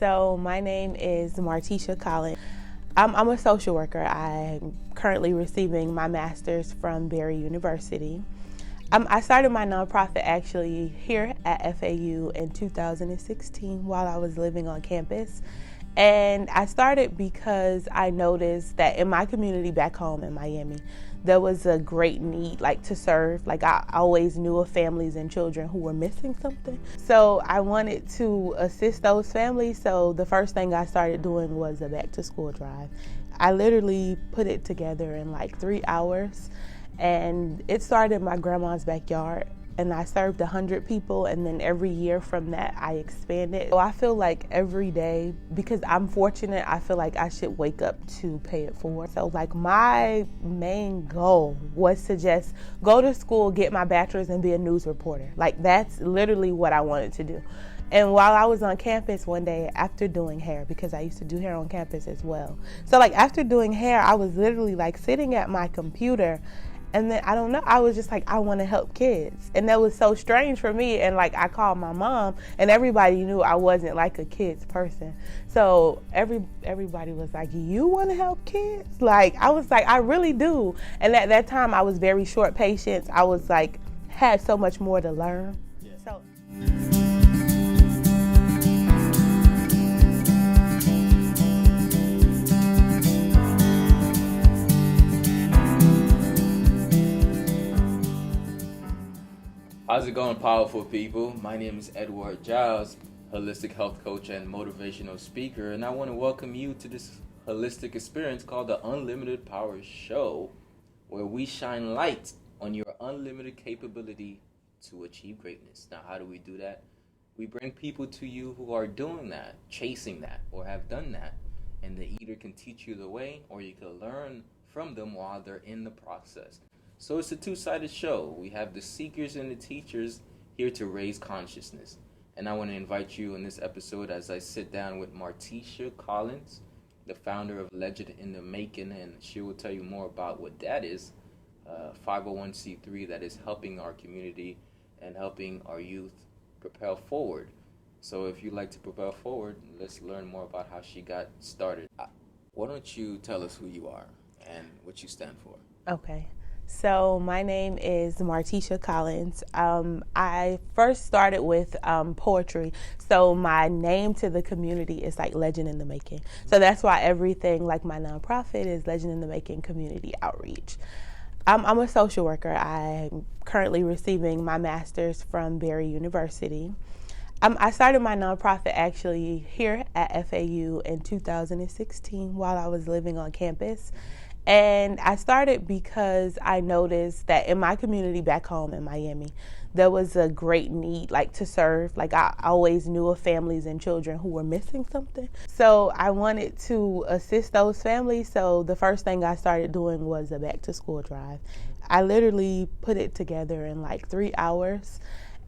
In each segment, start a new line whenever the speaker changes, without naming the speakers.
So my name is Martesha Collins. I'm a social worker. I'm currently receiving my master's from Barry University. I started my nonprofit actually here at FAU in 2016 while I was living on campus. And I started because I noticed that in my community back home in Miami, there was a great need to serve. I always knew of families and children who were missing something. So I wanted to assist those families. So the first thing I started doing was a back to school drive. I literally put it together in 3 hours, and it started in my grandma's backyard. And I served 100 people, and then every year from that I expanded. So I feel like every day, because I'm fortunate, I feel like I should wake up to pay it forward. So my main goal was to just go to school, get my bachelor's, and be a news reporter. That's literally what I wanted to do. And while I was on campus one day after doing hair, because I used to do hair on campus as well. So after doing hair, I was literally sitting at my computer. And then, I don't know, I was just I want to help kids. And that was so strange for me. And I called my mom, and everybody knew I wasn't a kids person. So everybody was you want to help kids? I was I really do. And at that time, I was very short patience. I was had so much more to learn. Yeah. So.
How's it going, powerful people? My name is Edouard, holistic health coach and motivational speaker, and I want to welcome you to this holistic experience called the Unlimited Power Show, where we shine light on your unlimited capability to achieve greatness. Now, how do we do that? We bring people to you who are doing that, chasing that, or have done that, and they either can teach you the way or you can learn from them while they're in the process. So it's a two-sided show. We have the seekers and the teachers here to raise consciousness. And I want to invite you in this episode as I sit down with Martesha Collins, the founder of Legend in the Making, and she will tell you more about what that is, 501c3 that is helping our community and helping our youth propel forward. So if you'd like to propel forward, let's learn more about how she got started. Why don't you tell us who you are and what you stand for?
Okay. So my name is Martesha Collins. I first started with poetry. So my name to the community is Legend in the Making. So that's why everything my nonprofit is Legend in the Making Community Outreach. I'm a social worker. I'm currently receiving my master's from Barry University. I started my nonprofit actually here at FAU in 2016 while I was living on campus. And I started because I noticed that in my community back home in Miami, there was a great need to serve. I always knew of families and children who were missing something. So I wanted to assist those families. So the first thing I started doing was a back to school drive. I literally put it together in 3 hours,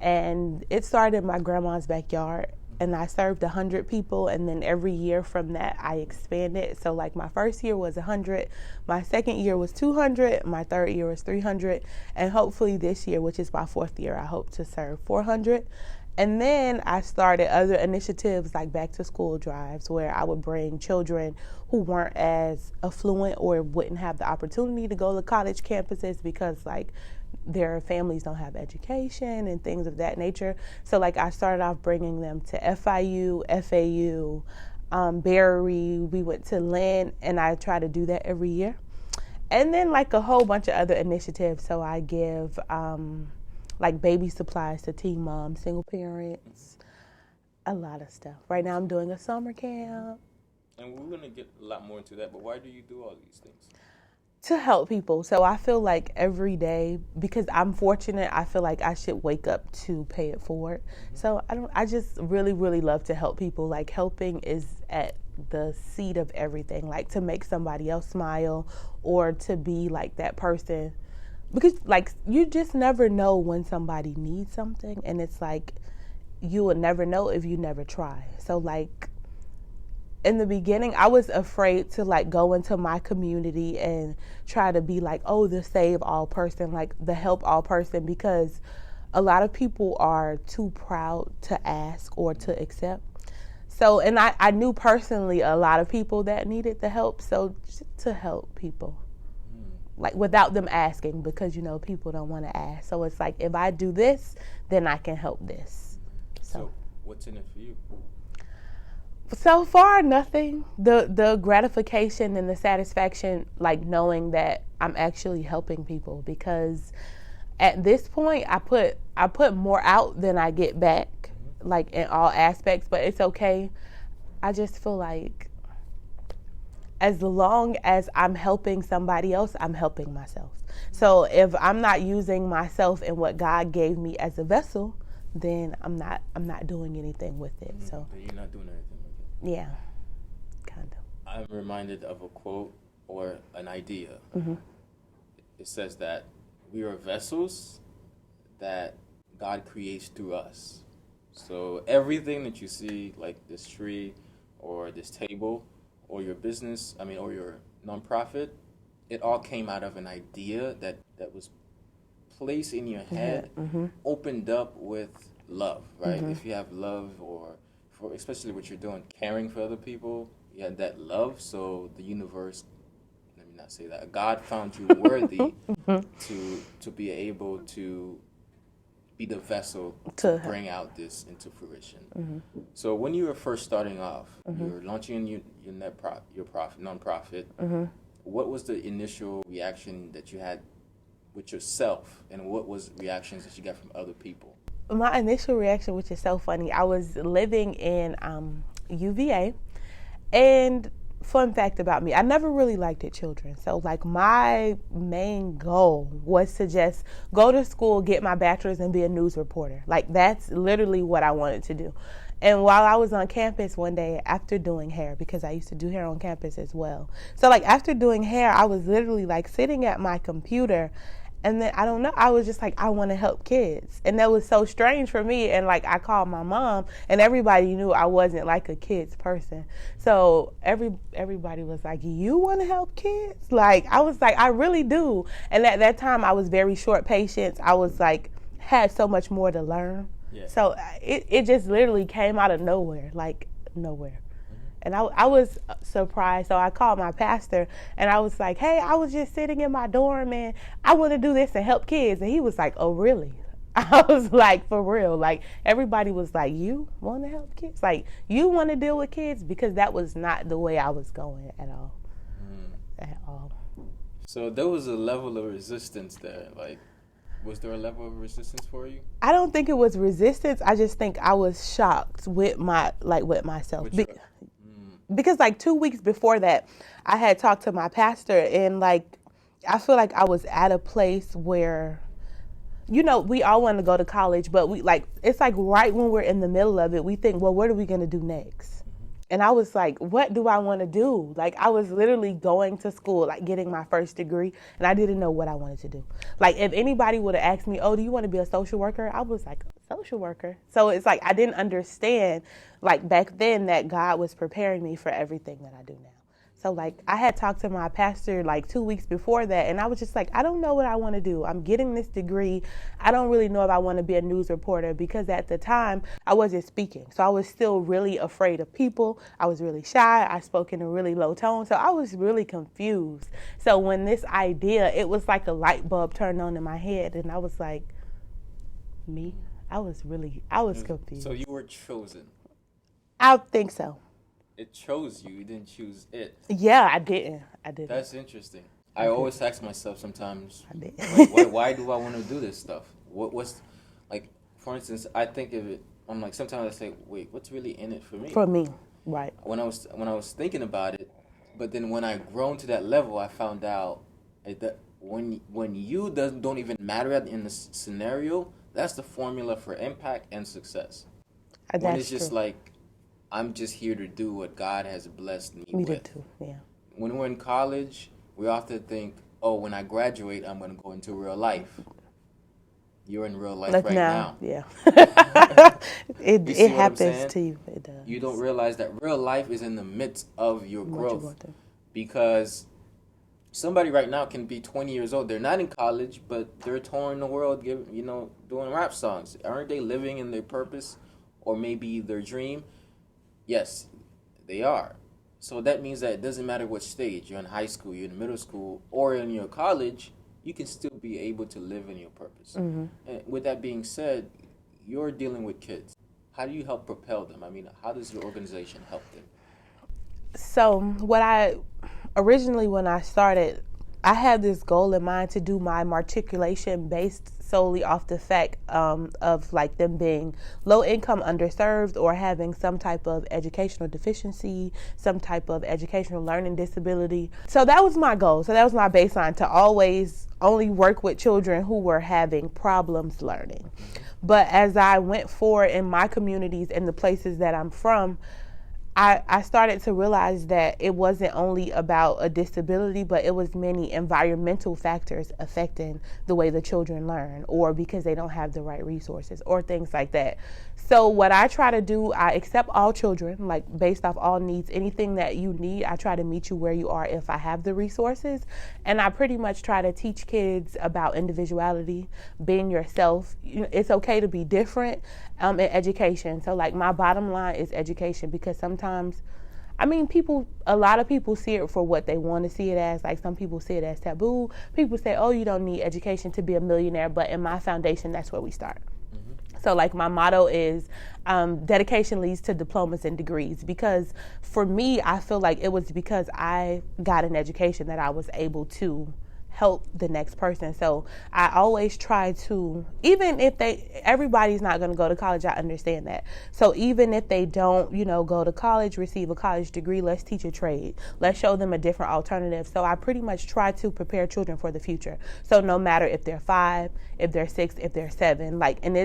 and it started in my grandma's backyard. And I served 100 people, and then every year from that I expanded. So my first year was 100, my second year was 200, my third year was 300, and hopefully this year, which is my fourth year, I hope to serve 400. And then I started other initiatives like back to school drives where I would bring children who weren't as affluent or wouldn't have the opportunity to go to college campuses because their families don't have education and things of that nature. So I started off bringing them to FIU, FAU, Barry, we went to Lynn, and I try to do that every year. And then a whole bunch of other initiatives. So I give baby supplies to teen moms, single parents, a lot of stuff. Right now I'm doing a summer camp.
And we're going to get a lot more into that, but why do you do all these things?
To help people. So I feel every day, because I'm fortunate, I feel I should wake up to pay it forward. Mm-hmm. So I just really, really love to help people. Helping is at the seed of everything, to make somebody else smile or to be that person. Because you just never know when somebody needs something, and it's you will never know if you never try. So in the beginning, I was afraid to go into my community and try to be the save all person, the help all person, because a lot of people are too proud to ask or to accept. So, and I knew personally a lot of people that needed the help. So, just to help people, like without them asking, because, people don't want to ask. So, it's like, if I do this, then I can help this.
So what's in it for you?
So far, nothing. The gratification and the satisfaction, like knowing that I'm actually helping people, because at this point, I put more out than I get back, like in all aspects. But it's okay. I just feel like as long as I'm helping somebody else, I'm helping myself. So if I'm not using myself and what God gave me as a vessel, then I'm not doing anything with it. So
you're not doing anything with it.
Yeah, kind of.
I'm reminded of a quote or an idea. It says that we are vessels that God creates through us. So everything that you see, like this tree or this table or your business, or your nonprofit, it all came out of an idea that was placed in your head, opened up with love, right? If you have love, or for especially what you're doing, caring for other people, you had that love. So the universe, let me not say that, God found you worthy to be able to be the vessel to bring out this into fruition. So when you were first starting off, you were launching your nonprofit. What was the initial reaction that you had with yourself, and what was reactions that you got from other people?
My initial reaction, which is so funny, I was living in UVA, and fun fact about me, I never really liked children. So like my main goal was to just go to school, get my bachelor's, and be a news reporter. Like that's literally what I wanted to do. And while I was on campus one day after doing hair, because I used to do hair on campus as well. So like after doing hair, I was literally like sitting at my computer, and then I don't know, I was just like, I want to help kids. And that was so strange for me. And like I called my mom, and everybody knew I wasn't like a kids person. So everybody was like, you want to help kids? Like I was like, I really do. And at that time I was very short patience. I was like, had so much more to learn. Yeah. So it just literally came out of nowhere, like nowhere. And I was surprised. So I called my pastor, and I was like, hey, I was just sitting in my dorm, and I want to do this and help kids. And he was like, oh, really? I was like, for real? Like, everybody was like, you want to help kids? Like, you want to deal with kids? Because that was not the way I was going at all. At all.
So there was a level of resistance there. Like, was there a level of resistance for you?
I don't think it was resistance. I just think I was shocked with myself. Because like 2 weeks before that, I had talked to my pastor, and like I feel like I was at a place where, we all want to go to college, but it's like right when we're in the middle of it, we think, well, what are we going to do next? And I was like, what do I want to do? Like I was literally going to school, like getting my first degree, and I didn't know what I wanted to do. Like if anybody would have asked me, oh, do you want to be a social worker? I was like, social worker. So it's like I didn't understand like back then that God was preparing me for everything that I do now. So like I had talked to my pastor like 2 weeks before that, and I was just like, I don't know what I want to do. I'm getting this degree. I don't really know if I want to be a news reporter, because at the time I wasn't speaking. So I was still really afraid of people. I was really shy. I spoke in a really low tone. So I was really confused. So when this idea, it was like a light bulb turned on in my head, and I was like, me? I was confused.
So you were chosen.
I think so.
It chose you. You didn't choose it.
Yeah, I didn't.
That's interesting. I always ask myself sometimes,
I did.
like, why do I want to do this stuff? What's, like, for instance, I think of it, I'm like, sometimes I say, wait, what's really in it for me?
For me, right.
When I was thinking about it, but then when I grown to that level, I found out that when you don't even matter in the scenario, that's the formula for impact and success.
That's
when it's
true.
just like, I'm just here to do what God has blessed me with.
Me too, yeah.
When we're in college, we often think, oh, when I graduate, I'm going to go into real life. You're in real life now.
Yeah. it happens to you. It does.
You don't realize that real life is in the midst of your growth. Because somebody right now can be 20 years old. They're not in college, but they're touring the world, doing rap songs. Aren't they living in their purpose or maybe their dream? Yes, they are. So that means that it doesn't matter what stage you're in, high school, you're in middle school, or in your college, you can still be able to live in your purpose.
Mm-hmm.
And with that being said, you're dealing with kids. How do you help propel them? I mean, how does your organization help them?
So when I started, I had this goal in mind to do my matriculation based solely off the fact of like them being low income, underserved, or having some type of educational deficiency, some type of educational learning disability. So that was my goal. So that was my baseline, to always only work with children who were having problems learning. But as I went forward in my communities and the places that I'm from, I started to realize that it wasn't only about a disability, but it was many environmental factors affecting the way the children learn, or because they don't have the right resources, or things like that. So what I try to do, I accept all children, like based off all needs. Anything that you need, I try to meet you where you are if I have the resources. And I pretty much try to teach kids about individuality, being yourself. It's okay to be different in education. So like my bottom line is education, because sometimes, a lot of people see it for what they want to see it as. Like some people see it as taboo. People say, oh, you don't need education to be a millionaire. But in my foundation, that's where we start. So like my motto is dedication leads to diplomas and degrees, because for me, I feel like it was because I got an education that I was able to help the next person. So I always try to, even if everybody's not going to go to college, I understand that. So even if they don't, go to college, receive a college degree, let's teach a trade. Let's show them a different alternative. So I pretty much try to prepare children for the future. So no matter if they're 5, if they're 6, if they're 7, and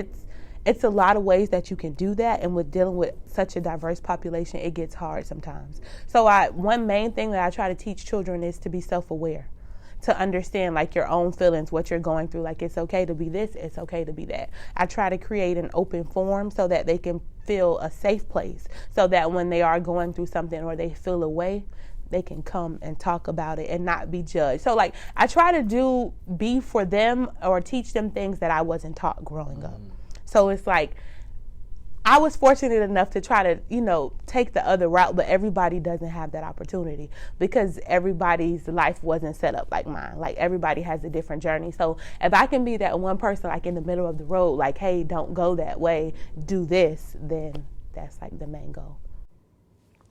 it's a lot of ways that you can do that, and with dealing with such a diverse population, it gets hard sometimes. So one main thing that I try to teach children is to be self-aware, to understand like your own feelings, what you're going through. Like it's okay to be this, it's okay to be that. I try to create an open forum so that they can feel a safe place, so that when they are going through something or they feel a way, they can come and talk about it and not be judged. So like I try to be for them, or teach them things that I wasn't taught growing up. So it's like I was fortunate enough to try to, take the other route, but everybody doesn't have that opportunity, because everybody's life wasn't set up like mine. Like everybody has a different journey. So if I can be that one person like in the middle of the road, like, hey, don't go that way, do this, then that's like the main goal.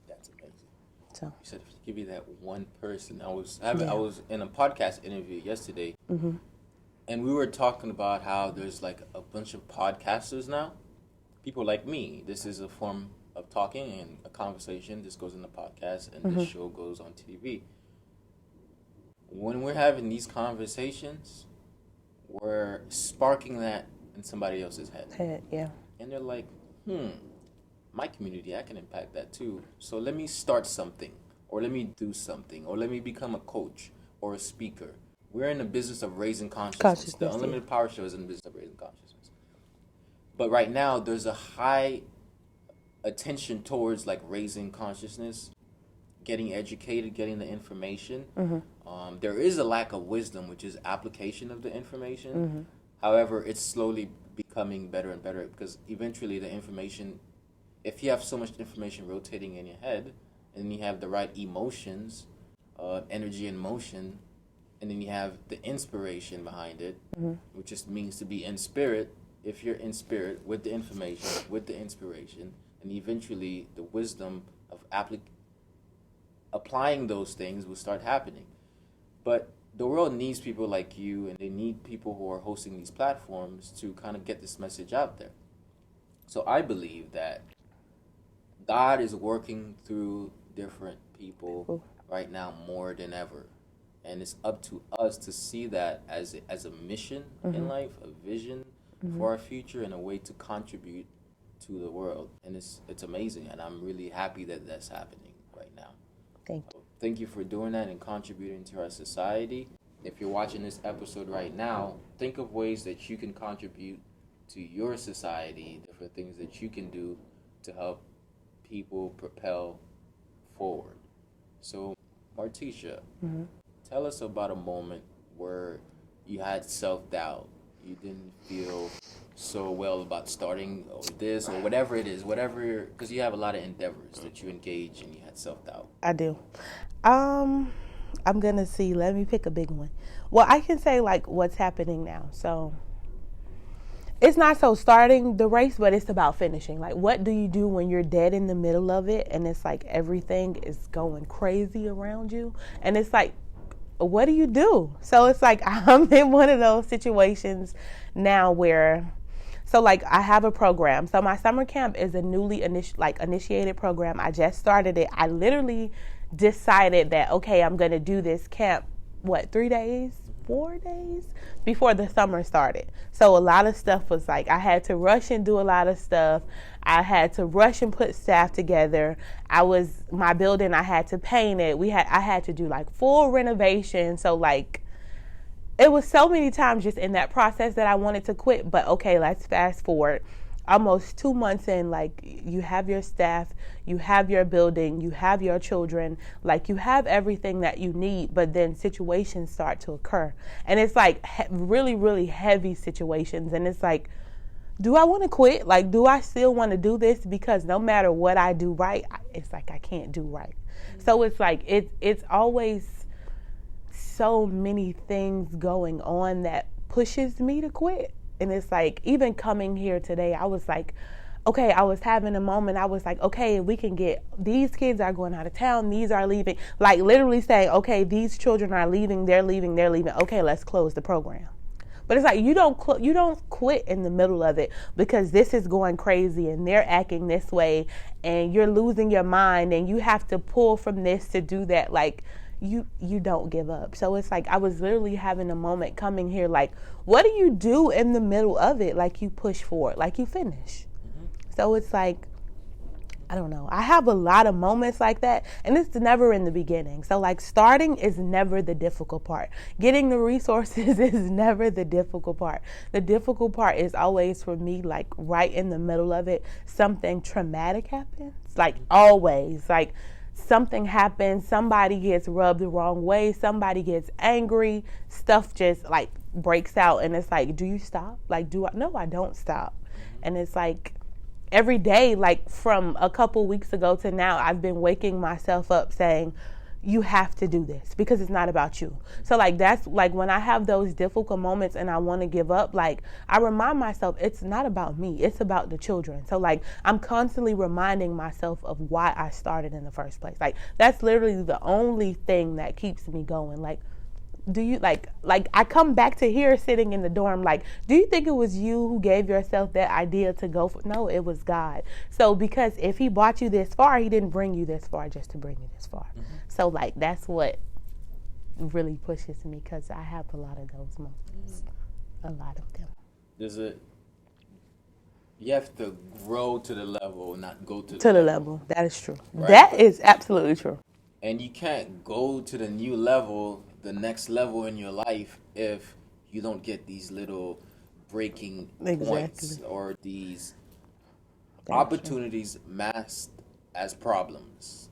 That's amazing.
So
you said give you that one person. I was in a podcast interview yesterday, and we were talking about how there's like a bunch of podcasters now. People like me. This is a form of talking and a conversation. This goes in the podcast, and this show goes on TV. When we're having these conversations, we're sparking that in somebody else's head.
Yeah.
And they're like, my community, I can impact that too. So let me start something, or let me do something, or let me become a coach or a speaker. We're in the business of raising consciousness. The Unlimited Power Show is in the business of raising consciousness. But right now, there's a high attention towards like raising consciousness, getting educated, getting the information. There is a lack of wisdom, which is application of the information. However, it's slowly becoming better and better, because eventually the information, if you have so much information rotating in your head, and you have the right emotions, energy and motion, and then you have the inspiration behind it, which just means to be in spirit. If you're in spirit with the information, with the inspiration, and eventually the wisdom of applying those things will start happening. But the world needs people like you, and they need people who are hosting these platforms to kind of get this message out there. So I believe that God is working through different people right now more than ever. And it's up to us to see that as a mission in life, a vision for our future, and a way to contribute to the world. And it's amazing, and I'm really happy that that's happening right now.
Thank you.
Thank you for doing that and contributing to our society. If you're watching this episode right now, think of ways that you can contribute to your society, different things that you can do to help people propel forward. So, Martesha, tell us about a moment where you had self-doubt. You didn't feel so well about starting this or whatever it is, whatever, because you have a lot of endeavors that you engage and you had self-doubt?
I do. I'm gonna see. Let me pick a big one. Well, I can say like what's happening now. So it's not so starting the race, but it's about finishing. Like, what do you do when you're dead in the middle of it and it's like everything is going crazy around you? And it's like, what do you do? So it's like I'm in one of those situations now where, so like I have a program. So my summer camp is a newly initiated program. I just started it. I literally decided that, okay, I'm going to do this camp, 3 days? 4 days before the summer started. So a lot of stuff was like, I had to rush and do a lot of stuff. I had to rush and put staff together. My building, I had to paint it. I had to do like full renovation. So like, it was so many times just in that process that I wanted to quit. But okay, let's fast forward. Almost 2 months in, like, you have your staff, you have your building, you have your children, like, you have everything that you need, but then situations start to occur. And it's like really, really heavy situations. And it's like, do I want to quit? Like, do I still want to do this? Because no matter what I do right, it's like I can't do right. So it's like, it's always so many things going on that pushes me to quit. And it's like, even coming here today, I was like, okay, I was having a moment. I was like, okay, we can get, these kids are going out of town. These are leaving. Like literally saying, okay, these children are leaving. They're leaving. They're leaving. Okay, let's close the program. But it's like, you don't quit in the middle of it because this is going crazy and they're acting this way and you're losing your mind and you have to pull from this to do that. Like, you don't give up. So it's like I was literally having a moment coming here like, what do you do in the middle of it? Like, you push forward, like you finish. So it's like, I don't know. I have a lot of moments like that, and it's never in the beginning. So like, starting is never the difficult part. Getting the resources is never the difficult part. The difficult part is always for me, like right in the middle of it, something traumatic happens. Like always, like something happens, somebody gets rubbed the wrong way, somebody gets angry, stuff just like breaks out, and it's like, do you stop? Like, no, I don't stop. And it's like every day, like from a couple weeks ago to now, I've been waking myself up saying, you have to do this because it's not about you. So like, that's like when I have those difficult moments and I want to give up, like I remind myself it's not about me, it's about the children. So like, I'm constantly reminding myself of why I started in the first place. Like, that's literally the only thing that keeps me going. Like, do you like I come back to here sitting in the dorm, like, do you think it was you who gave yourself that idea to go for? No, it was God. So because if he brought you this far, he didn't bring you this far just to bring you this far. So like, that's what really pushes me, because I have a lot of those moments, a lot of them.
You have to grow to the level, not go to
the level. That is true.
Right?
That is absolutely true.
And you can't go to the new level, the next level in your life, if you don't get these little breaking points or these opportunities masked as problems.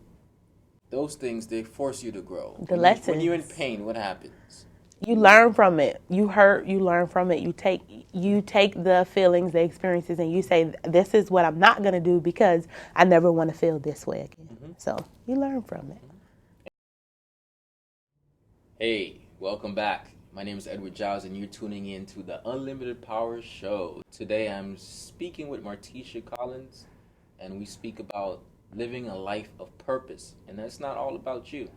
Those things, they force you to grow.
Lessons.
When you're in pain, what happens?
You learn from it. You hurt, you learn from it. You take the feelings, the experiences, and you say, this is what I'm not going to do because I never want to feel this way again. So you learn from it.
Hey, welcome back. My name is Edouard Giles, and you're tuning in to the Unlimited Power Show. Today I'm speaking with Martesha Collins, and we speak about living a life of purpose, and that's not all about you.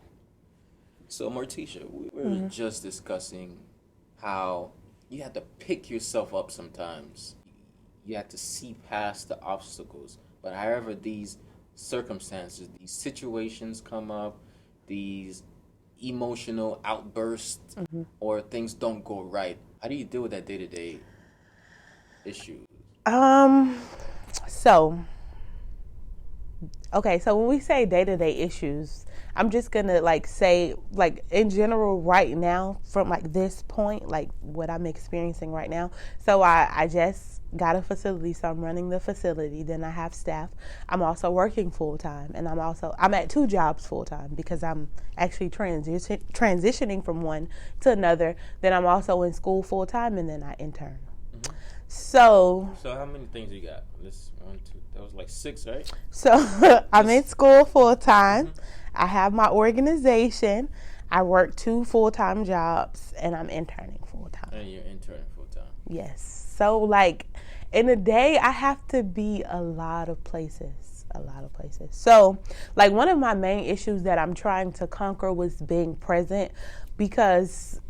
So Martesha, we were just discussing how you have to pick yourself up sometimes. You have to see past the obstacles. But however these circumstances, these situations come up, these emotional outbursts, or things don't go right, how do you deal with that day-to-day issue?
So when we say day-to-day issues, I'm just gonna say in general right now, from this point, what I'm experiencing right now. So I just got a facility, so I'm running the facility. Then I have staff. I'm also working full time, and I'm at 2 jobs full time because I'm actually transitioning from one to another. Then I'm also in school full time, and then I intern. So
how many things you got? Let's one, two. That was like 6, right?
So I'm in school full time.
Mm-hmm.
I have my organization. I work 2 full-time jobs, and I'm interning full-time.
And you're interning full time.
Yes. So like in a day, I have to be a lot of places. So like one of my main issues that I'm trying to conquer was being present, because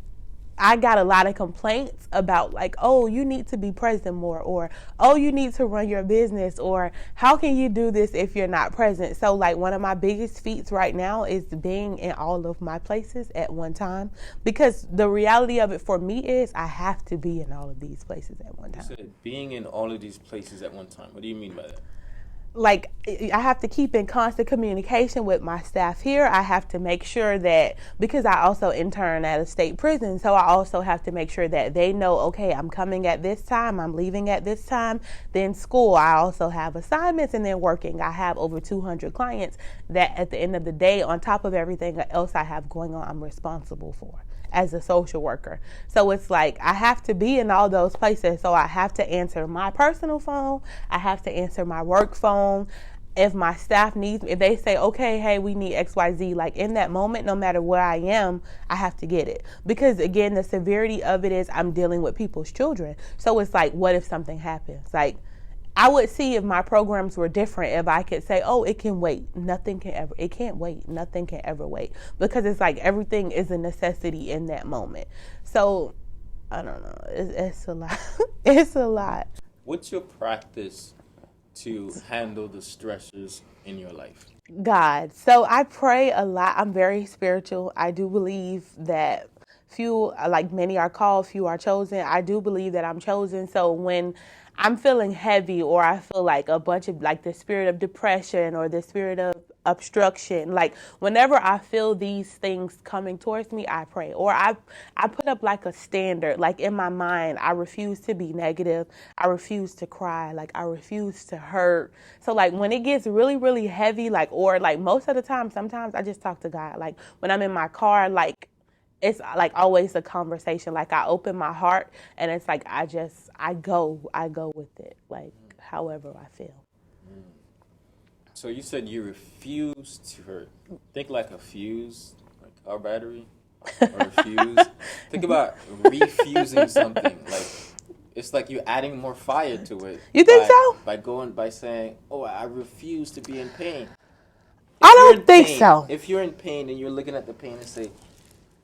I got a lot of complaints about like, oh, you need to be present more, or oh, you need to run your business, or how can you do this if you're not present? So like one of my biggest feats right now is being in all of my places at one time, because the reality of it for me is I have to be in all of these places at one time.
You said being in all of these places at one time. What do you mean by that?
Like I have to keep in constant communication with my staff here. I have to make sure that, because I also intern at a state prison, so I also have to make sure that they know, okay, I'm coming at this time, I'm leaving at this time. Then school, I also have assignments, and then working. I have over 200 clients that at the end of the day, on top of everything else I have going on, I'm responsible for as a social worker. So it's like I have to be in all those places. So I have to answer my personal phone. I have to answer my work phone. If my staff needs me, if they say, okay, hey, we need XYZ, like in that moment, no matter where I am, I have to get it. Because again, the severity of it is I'm dealing with people's children. So it's like, what if something happens? Like, I would see if my programs were different, if I could say, oh, it can wait. It can't wait. Nothing can ever wait. Because it's like everything is a necessity in that moment. So, I don't know. It's a lot. It's a lot.
What's your practice to handle the stressors in your life?
God. So I pray a lot. I'm very spiritual. I do believe that few, like many are called, few are chosen. I do believe that I'm chosen. So when I'm feeling heavy, or I feel like a bunch of like the spirit of depression or the spirit of obstruction, like whenever I feel these things coming towards me, I pray, or I put up like a standard, like in my mind, I refuse to be negative. I refuse to cry. Like I refuse to hurt. So like when it gets really, really heavy, like, or like most of the time, sometimes I just talk to God. Like when I'm in my car, like it's like always a conversation. Like I open my heart, and it's like I go with it, like however I feel.
So you said you refuse to hurt. Think like a fuse, like our battery, or a fuse. Think about refusing something. Like it's like you're adding more fire to it.
You think so?
By saying, "Oh, I refuse to be in pain."
I don't think so.
If you're in pain and you're looking at the pain and say,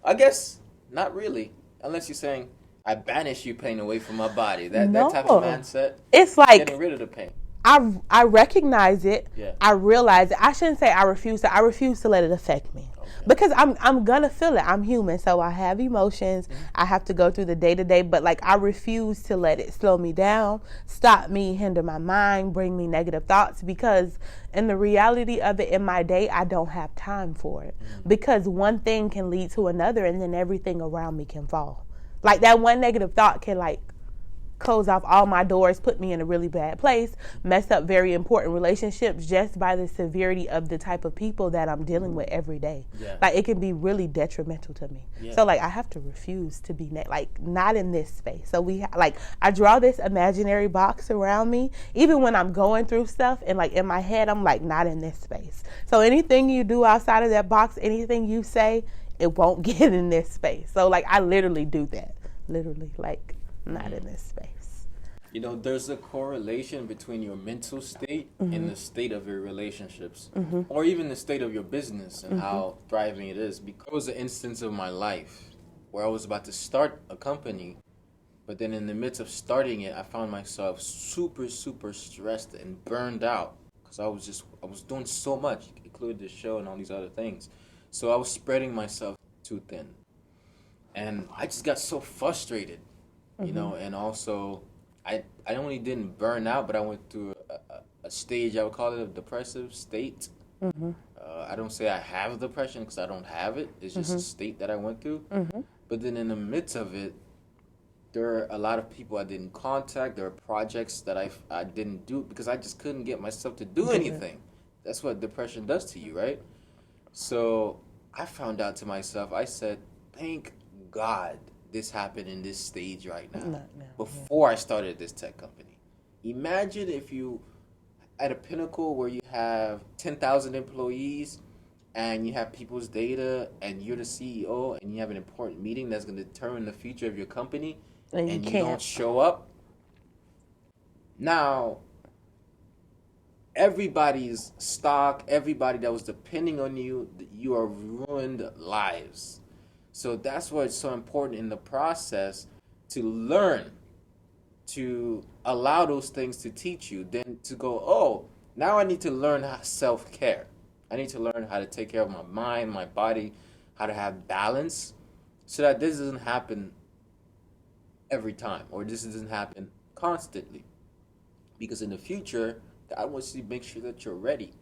I guess not really, unless you're saying, I banish you pain away from my body. That type of mindset.
It's like
getting rid of the pain.
I recognize it.
Yeah.
I realize it. I shouldn't say I refuse to let it affect me. Okay. Because I'm gonna feel it. I'm human, so I have emotions. Mm-hmm. I have to go through the day-to-day, but like I refuse to let it slow me down, stop me, hinder my mind, bring me negative thoughts, because in the reality of it in my day, I don't have time for it. Mm-hmm. Because one thing can lead to another, and then everything around me can fall. Like that one negative thought can like close off all my doors, put me in a really bad place, mess up very important relationships just by the severity of the type of people that I'm dealing with every day. Yeah. Like it can be really detrimental to me. Yeah. So like I have to refuse to be like not in this space. So like I draw this imaginary box around me, even when I'm going through stuff, and like in my head I'm like not in this space. So anything you do outside of that box, anything you say, it won't get in this space. So like I literally do that. Literally, like not in this space.
You know, there's a correlation between your mental state mm-hmm. and the state of your relationships, mm-hmm. or even the state of your business and mm-hmm. how thriving it is. Because there was an instance of my life where I was about to start a company, but then in the midst of starting it, I found myself super, super stressed and burned out because I was doing so much, including the show and all these other things. So I was spreading myself too thin. And I just got so frustrated, you mm-hmm. know, and also I only didn't burn out, but I went through a stage, I would call it a depressive state. Mm-hmm. I don't say I have depression because I don't have it. It's just mm-hmm. a state that I went through. Mm-hmm. But then in the midst of it, there are a lot of people I didn't contact. There are projects that I didn't do because I just couldn't get myself to do anything. That's what depression does to you, right? So I found out to myself, I said, thank God this happen in this stage right now.
Not now.
Before I started this tech company. Imagine if you at a pinnacle where you have 10,000 employees and you have people's data and you're the CEO and you have an important meeting that's going to determine the future of your company and you don't show up. Now, everybody's stock, everybody that was depending on you, you are ruined lives. So that's why it's so important in the process to learn, to allow those things to teach you, then to go, oh, now I need to learn self-care. I need to learn how to take care of my mind, my body, how to have balance, so that this doesn't happen every time, or this doesn't happen constantly. Because in the future, God wants you to make sure that you're ready.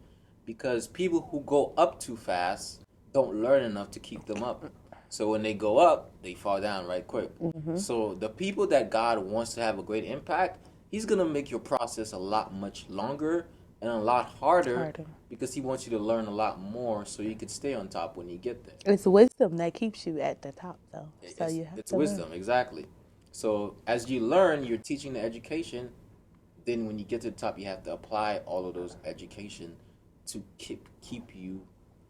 Because people who go up too fast don't learn enough to keep them up. So when they go up, they fall down right quick. So the people that God wants to have a great impact, He's going to make your process a lot much longer and a lot harder because He wants you to learn a lot more so you can stay on top when you get there.
It's wisdom that keeps you at the top, though. So
It's wisdom, exactly. So as you learn, you're teaching the education. Then when you get to the top, you have to apply all of those education to keep you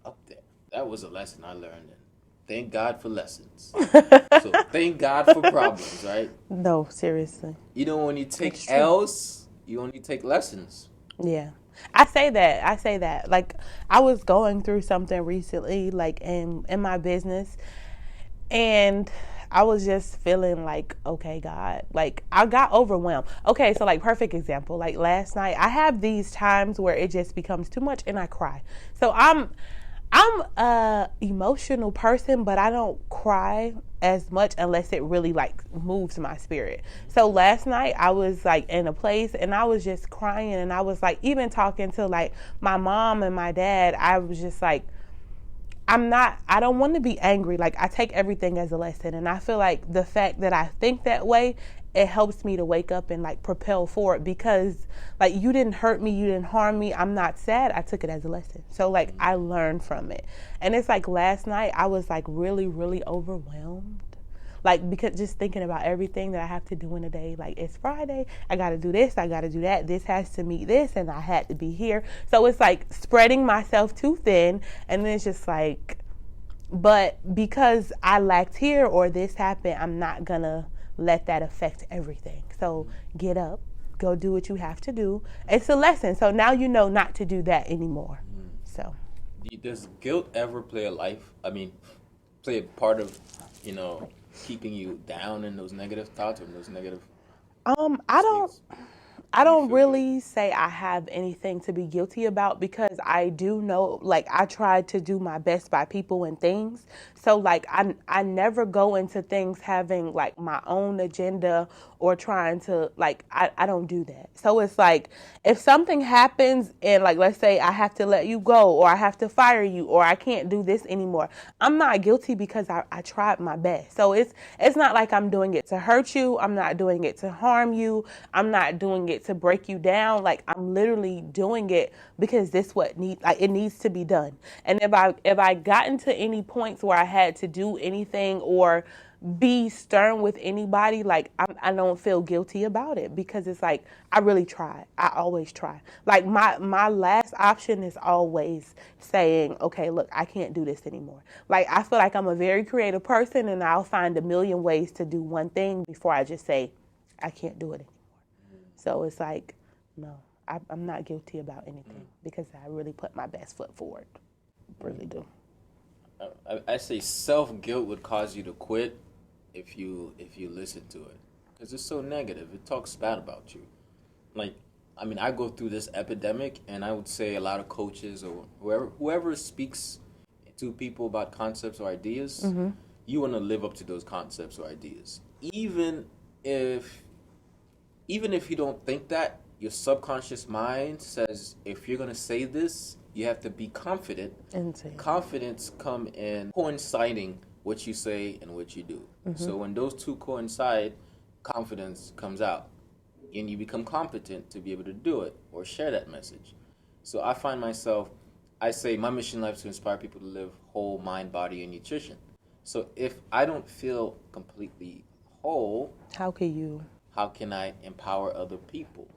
up there. That was a lesson I learned. And thank God for lessons. So thank God for problems, right?
No, seriously.
You know, when you take L's, you only take lessons.
Yeah. I say that. Like, I was going through something recently, like in my business, and I was just feeling like, okay, God, like I got overwhelmed. Okay, so like perfect example, like last night, I have these times where it just becomes too much and I cry. So I'm a emotional person, but I don't cry as much unless it really like moves my spirit. So last night I was like in a place and I was just crying, and I was like even talking to like my mom and my dad. I was just like, I don't want to be angry. Like, I take everything as a lesson. And I feel like the fact that I think that way, it helps me to wake up and like propel forward, because like you didn't hurt me, you didn't harm me. I'm not sad. I took it as a lesson. So like I learned from it. And it's like last night I was like really, really overwhelmed. Like, because just thinking about everything that I have to do in a day, like it's Friday, I got to do this, I got to do that, this has to meet this, and I had to be here. So it's like spreading myself too thin, and then it's just like, but because I lacked here or this happened, I'm not going to let that affect everything. So get up, go do what you have to do. It's a lesson. So now you know not to do that anymore. So
does guilt ever play a part of, keeping you down in those negative thoughts or those negative
I don't really say I have anything to be guilty about, because I do know, like, I try to do my best by people and things. So like I never go into things having like my own agenda or trying to like, I don't do that. So it's like if something happens and like, let's say I have to let you go or I have to fire you or I can't do this anymore, I'm not guilty because I tried my best. So it's not like I'm doing it to hurt you. I'm not doing it to harm you. I'm not doing it to break you down. Like, I'm literally doing it because it needs to be done. And if I got into any points where I had to do anything or be stern with anybody, like I don't feel guilty about it, because it's like I really try. I always try. Like my last option is always saying, okay, look, I can't do this anymore. Like, I feel like I'm a very creative person, and I'll find a million ways to do one thing before I just say I can't do it anymore. So it's like, no, I'm not guilty about anything because I really put my best foot forward. Really do.
I say self-guilt would cause you to quit if you listen to it, because it's so negative. It talks bad about you. Like, I go through this epidemic, and I would say a lot of coaches or whoever speaks to people about concepts or ideas, you want to live up to those concepts or ideas, even if you don't think that. Your subconscious mind says, if you're going to say this, you have to be confident. Confidence come in coinciding what you say and what you do. So when those two coincide, confidence comes out, and you become competent to be able to do it or share that message. So I find myself, I say my mission in life is to inspire people to live whole mind, body, and nutrition. So if I don't feel completely whole,
How can you?
how can I empower other people?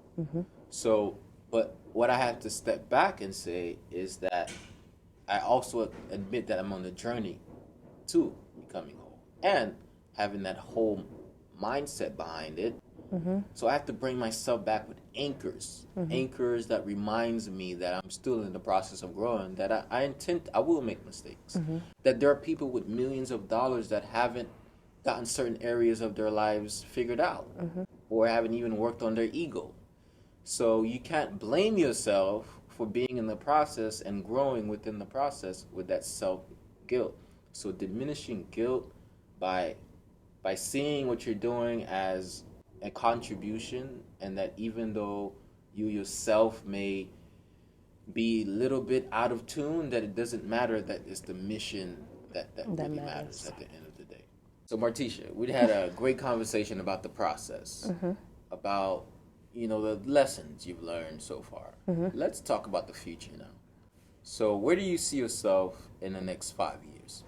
So, but what I have to step back and say is that I also admit that I'm on the journey to becoming whole and having that whole mindset behind it. So I have to bring myself back with anchors, anchors that reminds me that I'm still in the process of growing, that I will make mistakes, that there are people with millions of dollars that haven't gotten certain areas of their lives figured out, or haven't even worked on their ego. So you can't blame yourself for being in the process and growing within the process with that self guilt. So diminishing guilt by seeing what you're doing as a contribution, and that even though you yourself may be a little bit out of tune, that it doesn't matter, that it's the mission that really matters at the end of the day. So Martesha, we had a great conversation about the process, about the lessons you've learned so far. Let's talk about the future now. So where do you see yourself in the next 5 years?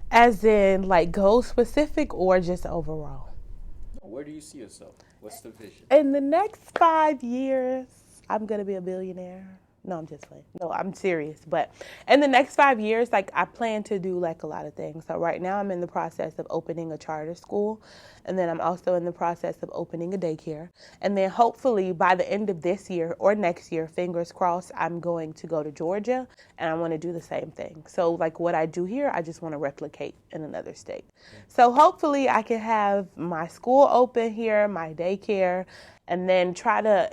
As in, like, goal specific or just overall?
Where do you see yourself? What's the vision?
In the next 5 years, I'm going to be a billionaire. No, I'm just playing. No, I'm serious. But in the next 5 years, like, I plan to do like a lot of things. So right now I'm in the process of opening a charter school. And then I'm also in the process of opening a daycare. And then hopefully by the end of this year or next year, fingers crossed, I'm going to go to Georgia and I want to do the same thing. So like what I do here, I just want to replicate in another state. So hopefully I can have my school open here, my daycare, and then try to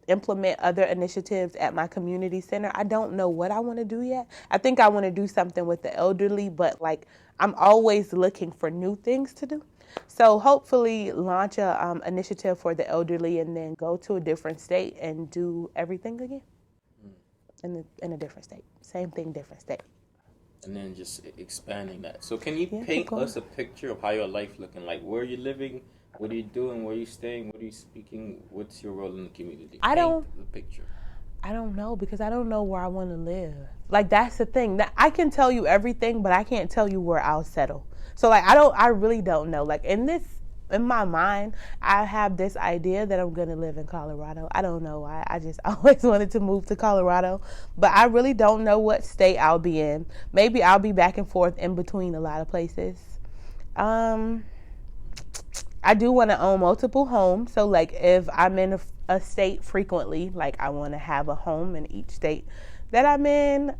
implement other initiatives at my community center. I don't know what I want to do yet. I think I want to do something with the elderly, but like I'm always looking for new things to do. So hopefully launch a initiative for the elderly and then go to a different state and do everything again in a different state. Same thing, different state.
And then just expanding that. So can you paint us a picture of how your life looking like? Where are you living? What are you doing? Where are you staying? What are you speaking? What's your role in the community? Paint the picture.
I don't know, because I don't know where I want to live. Like, that's the thing. That I can tell you everything, but I can't tell you where I'll settle. So like I really don't know. Like in my mind, I have this idea that I'm gonna live in Colorado. I don't know why. I just always wanted to move to Colorado, but I really don't know what state I'll be in. Maybe I'll be back and forth in between a lot of places. I do want to own multiple homes. So like if I'm in a state frequently, like I want to have a home in each state that I'm in.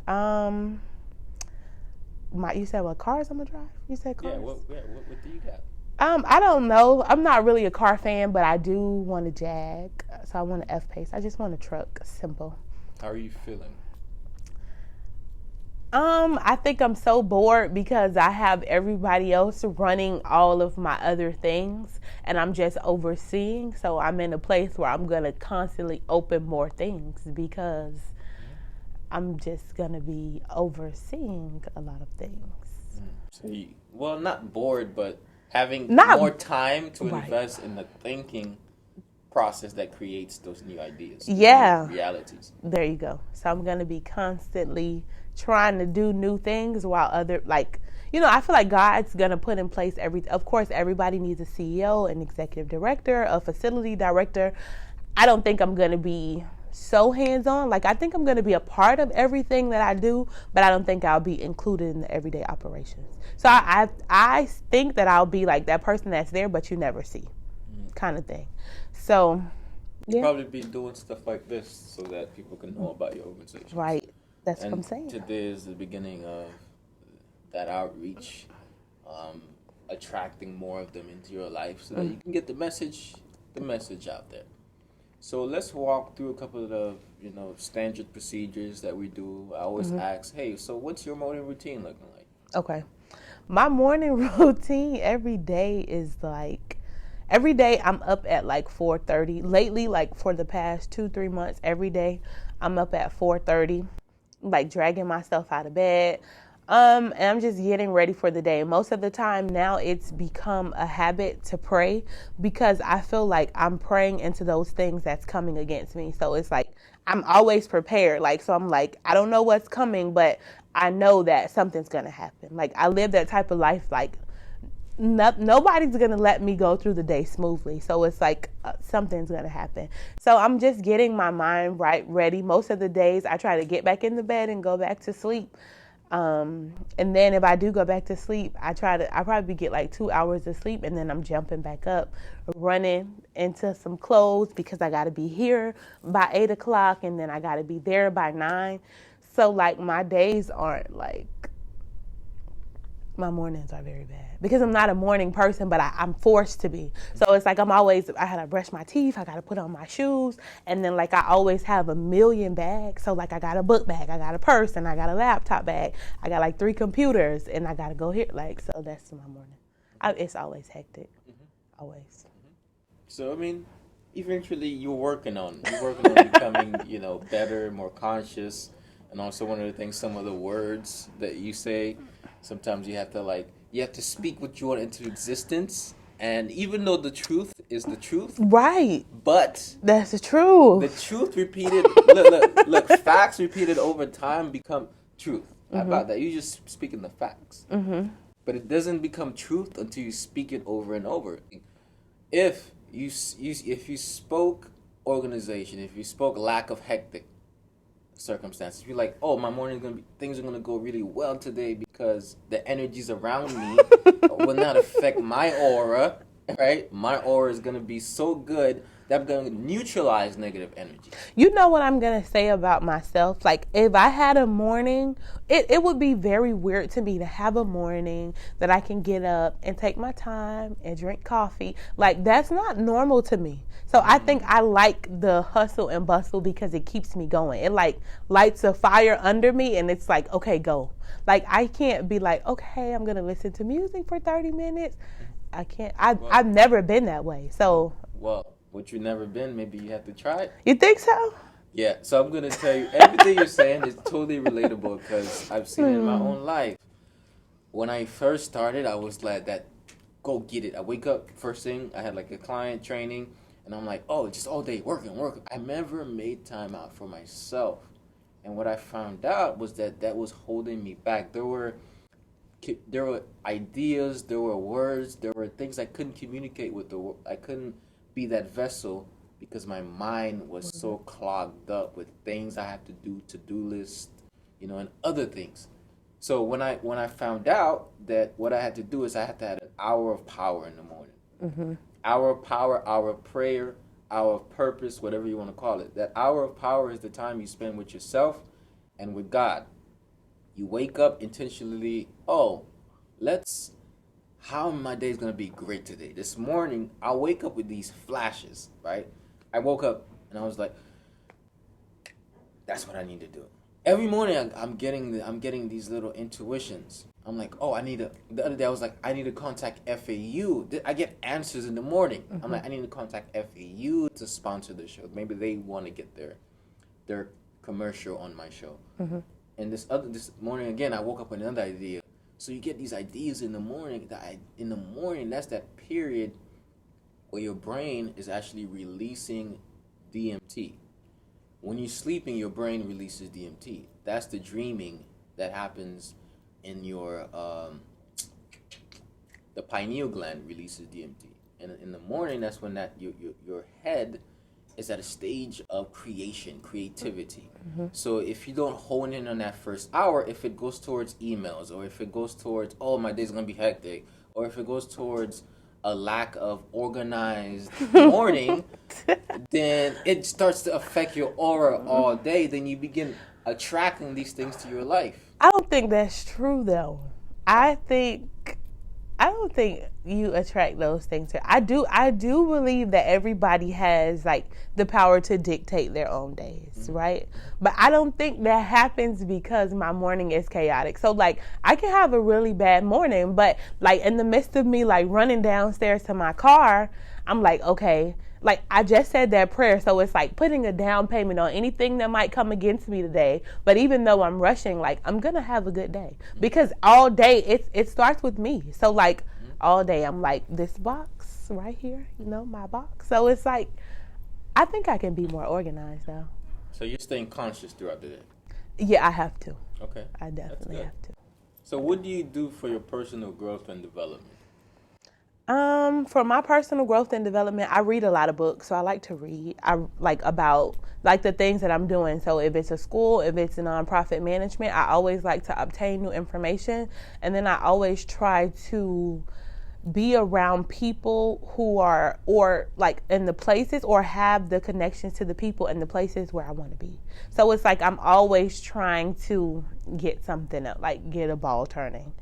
You said what cars I'm gonna drive? You said cars?
Yeah, what do you got?
I don't know. I'm not really a car fan, but I do want a Jag. So I want an F-Pace. I just want a truck. Simple.
How are you feeling?
I think I'm so bored because I have everybody else running all of my other things and I'm just overseeing. So I'm in a place where I'm going to constantly open more things because I'm just going to be overseeing a lot of things.
So not bored, but having more time to invest in the thinking process that creates those new ideas.
Yeah.
New realities.
There you go. So I'm going to be constantly trying to do new things while I feel like God's going to put in place of course, everybody needs a CEO, an executive director, a facility director. I don't think I'm going to be so hands-on. Like, I think I'm going to be a part of everything that I do, but I don't think I'll be included in the everyday operations. So I think that I'll be like that person that's there, but you never see kind of thing. So,
You'll probably be doing stuff like this so that people can know about your organization.
Right. That's what I'm saying.
Today is the beginning of that outreach, attracting more of them into your life so that you can get the message out there. So let's walk through a couple of the, standard procedures that we do. I always ask, hey, so what's your morning routine looking like?
Okay. My morning routine every day is every day I'm up at 4:30. Lately, for the past 2-3 months, every day I'm up at 4:30, dragging myself out of bed. And I'm just getting ready for the day. Most of the time now it's become a habit to pray because I feel like I'm praying into those things that's coming against me. So it's I'm always prepared. Like, so I'm like, I don't know what's coming, but I know that something's going to happen. Like, I live that type of life. Like, nobody's going to let me go through the day smoothly. So it's like something's going to happen. So I'm just getting my mind ready. Most of the days I try to get back in the bed and go back to sleep. And then if I do go back to sleep, I probably get like 2 hours of sleep, and then I'm jumping back up, running into some clothes because I got to be here by 8 o'clock, and then I got to be there by 9. So like my days aren't like, my mornings are very bad because I'm not a morning person, but I'm forced to be. So it's like I gotta brush my teeth, I gotta put on my shoes, and then like I always have a million bags. So like I got a book bag, I got a purse, and I got a laptop bag. I got like 3 computers, and I gotta go here. Like, so that's my morning. It's always hectic, always.
So I mean, eventually you're working on becoming, better, more conscious, and also one of the things, some of the words that you say. Sometimes you have to speak what you want into existence, and even though the truth is the truth,
right?
But
that's the truth.
The truth repeated, look, facts repeated over time become truth. How about that? You just speaking the facts, but it doesn't become truth until you speak it over and over. If you spoke organization, if you spoke lack of hectic circumstances, you're like, oh, my morning things are gonna go really well today because the energies around me will not affect my aura, right? My aura is gonna be so good that I'm gonna neutralize negative energy.
You know what I'm gonna say about myself? Like, if I had a morning, it would be very weird to me to have a morning that I can get up and take my time and drink coffee. Like, that's not normal to me. So I think I like the hustle and bustle because it keeps me going. It like lights a fire under me, and it's like, okay, go. Like, I can't be like, okay, I'm gonna listen to music for 30 minutes. I can't. I've never been that way. So.
Well, what you've never been, maybe you have to try it.
You think so?
Yeah. So I'm gonna tell you, everything you're saying is totally relatable because I've seen it in my own life. When I first started, I was like that, go get it. I wake up first thing. I had like a client training. And I'm like, oh, just all day working. I never made time out for myself. And what I found out was that was holding me back. There were ideas, there were words, there were things I couldn't communicate with. I couldn't be that vessel because my mind was so clogged up with things I have to do, to-do list, and other things. So when I found out that what I had to do is I had to have an hour of power in the morning. Hour of power, hour of prayer, hour of purpose, whatever you want to call it. That hour of power is the time you spend with yourself and with God. You wake up intentionally, how my day is going to be great today. This morning, I wake up with these flashes, right? I woke up and I was like, that's what I need to do. Every morning, I'm getting these little intuitions. I'm like, the other day I was like, I need to contact FAU. I get answers in the morning. I'm like, I need to contact FAU to sponsor the show. Maybe they want to get their commercial on my show. And this morning again, I woke up with another idea. So you get these ideas in the morning. That's that period where your brain is actually releasing DMT. When you're sleeping, your brain releases DMT. That's the dreaming that happens in your the pineal gland releases DMT, and in the morning, that's when your head is at a stage of creativity. So if you don't hone in on that first hour, if it goes towards emails, or if it goes towards, my day's gonna be hectic, or if it goes towards a lack of organized morning, then it starts to affect your aura all day. Then you begin attracting these things to your life.
I don't think that's true, though. I don't think you attract those things. I do believe that everybody has like the power to dictate their own days, right? But I don't think that happens because my morning is chaotic. So like I can have a really bad morning, but like in the midst of me like running downstairs to my car, I'm like, okay, like I just said that prayer, so it's like putting a down payment on anything that might come against me today. But even though I'm rushing, like I'm gonna have a good day because all day it starts with me. So like all day I'm like, this box right here, my box. So it's like I think I can be more organized though.
So you're staying conscious throughout the day?
Yeah, I have to.
Okay.
I definitely have to.
So what do you do for your personal growth and development?
For my personal growth and development, I read a lot of books. So I like to read. I like about like the things that I'm doing. So if it's a school, if it's a nonprofit management, I always like to obtain new information. And then I always try to be around people who are, or like in the places, or have the connections to the people in the places where I want to be. So it's like I'm always trying to get something up, like get a ball turning.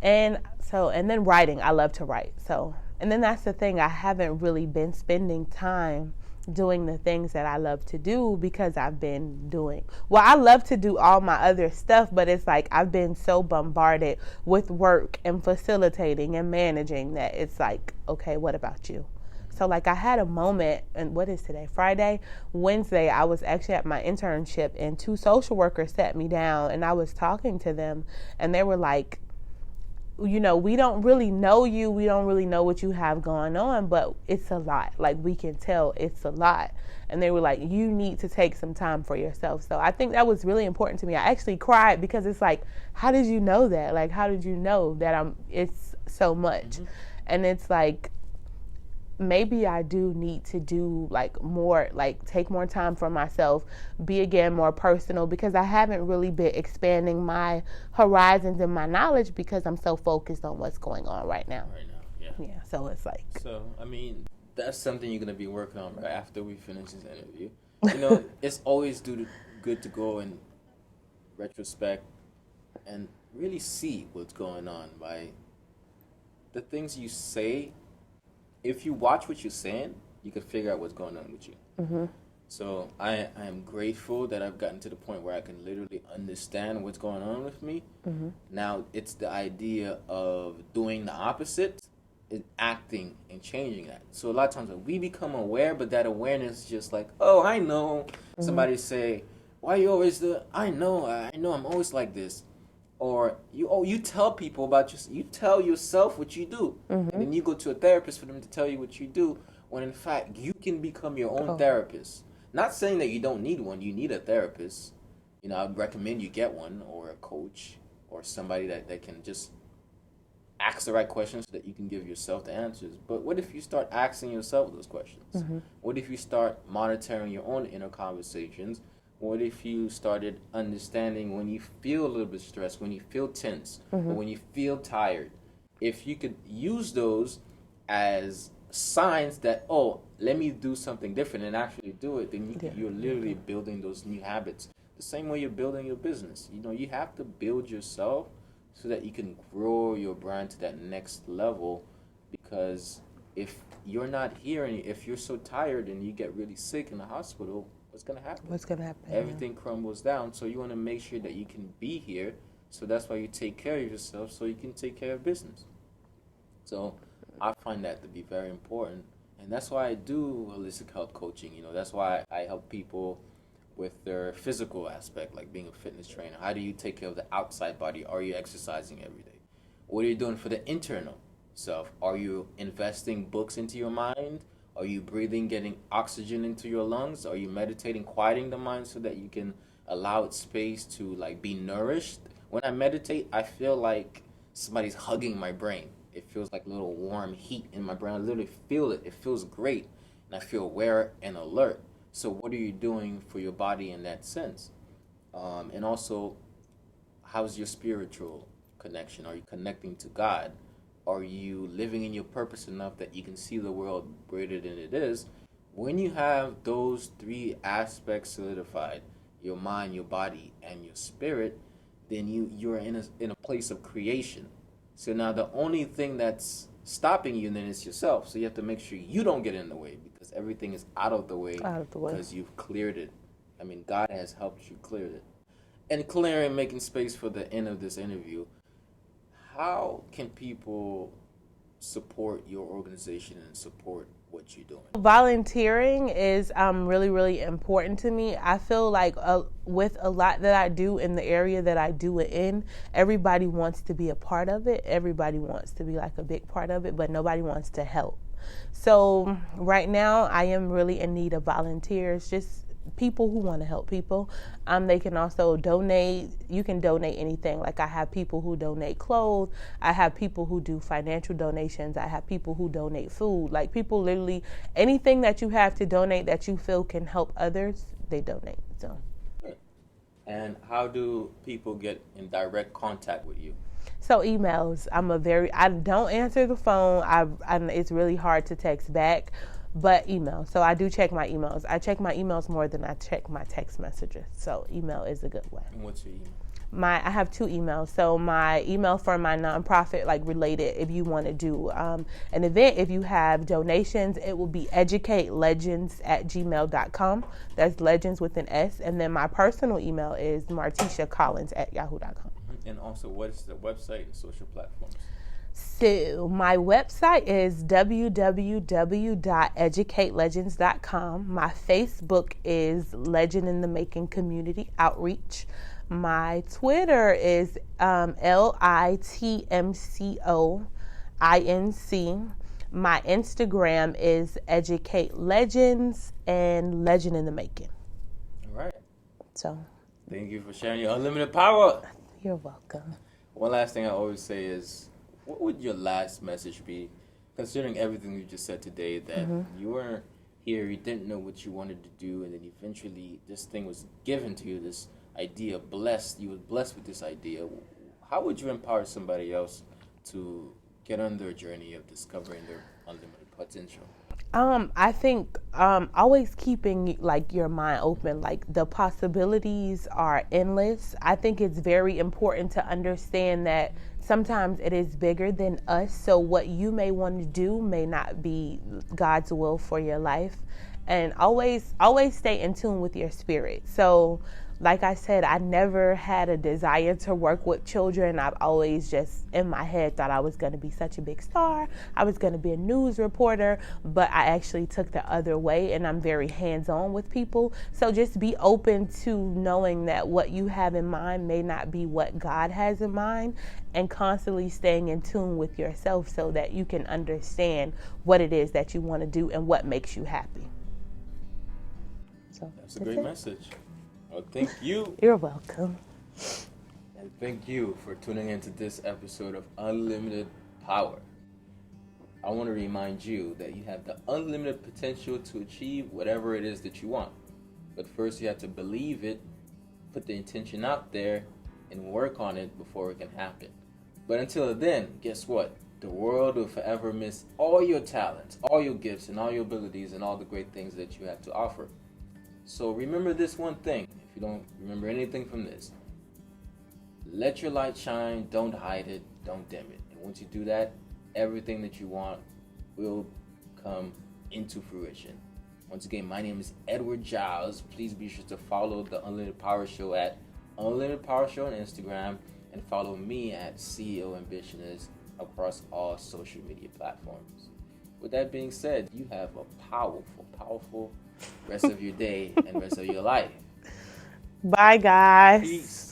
And then writing, I love to write. So, and then that's the thing, I haven't really been spending time doing the things that I love to do because I've been doing, well, I love to do all my other stuff, but it's like I've been so bombarded with work and facilitating and managing that it's like, okay, what about you? So like I had a moment, and what is today? Friday, Wednesday, I was actually at my internship and 2 social workers sat me down and I was talking to them and they were like, you know, we don't really know you. We don't really know what you have going on, but it's a lot. Like, we can tell it's a lot. And they were like, you need to take some time for yourself. So I think that was really important to me. I actually cried because it's like, how did you know that? Like, how did you know that it's so much? Mm-hmm. And it's like, maybe I do need to do like more, like take more time for myself, be again more personal, because I haven't really been expanding my horizons and my knowledge because I'm so focused on what's going on right now. Yeah. So it's like.
So, I mean, that's something you're going to be working on right after we finish this interview. You know, it's always good to go and retrospect and really see what's going on by the things you say. If you watch what you're saying, you can figure out what's going on with you. Mm-hmm. So I am grateful that I've gotten to the point where I can literally understand what's going on with me. Mm-hmm. Now it's the idea of doing the opposite, is acting and changing that. So a lot of times we become aware, but that awareness is just like, oh, I know. Mm-hmm. Somebody say, why you always I know I'm always like this. Or you tell people about you tell yourself what you do, mm-hmm. and then you go to a therapist for them to tell you what you do, when in fact you can become your own therapist. Not saying that you don't need one, you need a therapist. You know, I'd recommend you get one, or a coach, or somebody that can just ask the right questions so that you can give yourself the answers. But what if you start asking yourself those questions? Mm-hmm. What if you start monitoring your own inner conversations? What if you started understanding when you feel a little bit stressed, when you feel tense, mm-hmm. or when you feel tired? If you could use those as signs that, oh, let me do something different and actually do it, then you're literally building those new habits. The same way you're building your business. You know, you have to build yourself so that you can grow your brand to that next level, because if you're not here and if you're so tired and you get really sick in the hospital, what's going to happen? Everything crumbles down. So you want to make sure that you can be here. So that's why you take care of yourself, so you can take care of business. So I find that to be very important. And that's why I do holistic health coaching. You know, that's why I help people with their physical aspect, like being a fitness trainer. How do you take care of the outside body? Are you exercising every day? What are you doing for the internal self? Are you investing books into your mind? Are you breathing, getting oxygen into your lungs? Are you meditating, quieting the mind so that you can allow it space to like be nourished? When I meditate, I feel like somebody's hugging my brain. It feels like a little warm heat in my brain. I literally feel it. It feels great. And I feel aware and alert. So what are you doing for your body in that sense? And also, how's your spiritual connection? Are you connecting to God? Are you living in your purpose enough that you can see the world greater than it is? When you have those 3 aspects solidified, your mind, your body, and your spirit, then you're in a place of creation. So now the only thing that's stopping you then is yourself. So you have to make sure you don't get in the way, because everything is out of the way because you've cleared it. I mean, God has helped you clear it. And clearing, making space for the end of this interview, how can people support your organization and support what you're doing?
Volunteering is really, really important to me. I feel like with a lot that I do in the area that I do it in, everybody wants to be a part of it. Everybody wants to be like a big part of it, but nobody wants to help. So right now I am really in need of volunteers, just people who want to help people. They can also donate. You can donate anything. Like I have people who donate clothes. I have people who do financial donations. I have people who donate food. Like people literally, anything that you have to donate that you feel can help others, they donate. So.
And how do people get in direct contact with you?
So emails. I don't answer the phone. It's really hard to text back, but email. So I do check my emails. I check my emails more than I check my text messages. So email is a good way.
And what's your email?
I have 2 emails. So my email for my nonprofit, like related, if you want to do an event, if you have donations, it will be educatelegends@gmail.com. That's legends with an S. And then my personal email is marteshacollins@yahoo.com.
And also, what is the website and social platforms?
So my website is www.educatelegends.com. My Facebook is Legend in the Making Community Outreach. My Twitter is LITMCOINC. My Instagram is Educate Legends and Legend in the Making.
All right.
So
thank you for sharing your unlimited power.
You're welcome.
One last thing I always say is, what would your last message be, considering everything you just said today, that you weren't here, you didn't know what you wanted to do, and then eventually this thing was given to you, this idea, you were blessed with this idea. How would you empower somebody else to get on their journey of discovering their unlimited potential?
I think always keeping like your mind open, like the possibilities are endless. I think it's very important to understand that sometimes it is bigger than us. So what you may want to do may not be God's will for your life. And always stay in tune with your spirit. So like I said, I never had a desire to work with children. I've always just in my head thought I was going to be such a big star. I was going to be a news reporter, but I actually took the other way, and I'm very hands-on with people. So just be open to knowing that what you have in mind may not be what God has in mind, and constantly staying in tune with yourself so that you can understand what it is that you want to do and what makes you happy. So
that's a great message. Well, thank you.
You're welcome.
And thank you for tuning into this episode of Unlimited Power. I want to remind you that you have the unlimited potential to achieve whatever it is that you want. But first you have to believe it, put the intention out there, and work on it before it can happen. But until then, guess what? The world will forever miss all your talents, all your gifts, and all your abilities, and all the great things that you have to offer. So remember this one thing, if you don't remember anything from this. Let your light shine, don't hide it, don't dim it. And once you do that, everything that you want will come into fruition. Once again, my name is Edouard Giles. Please be sure to follow the Unlimited Power Show at Unlimited Power Show on Instagram, and follow me at CEO Ambitionist across all social media platforms. With that being said, you have a powerful rest of your day and rest of your life.
Bye, guys.
Peace.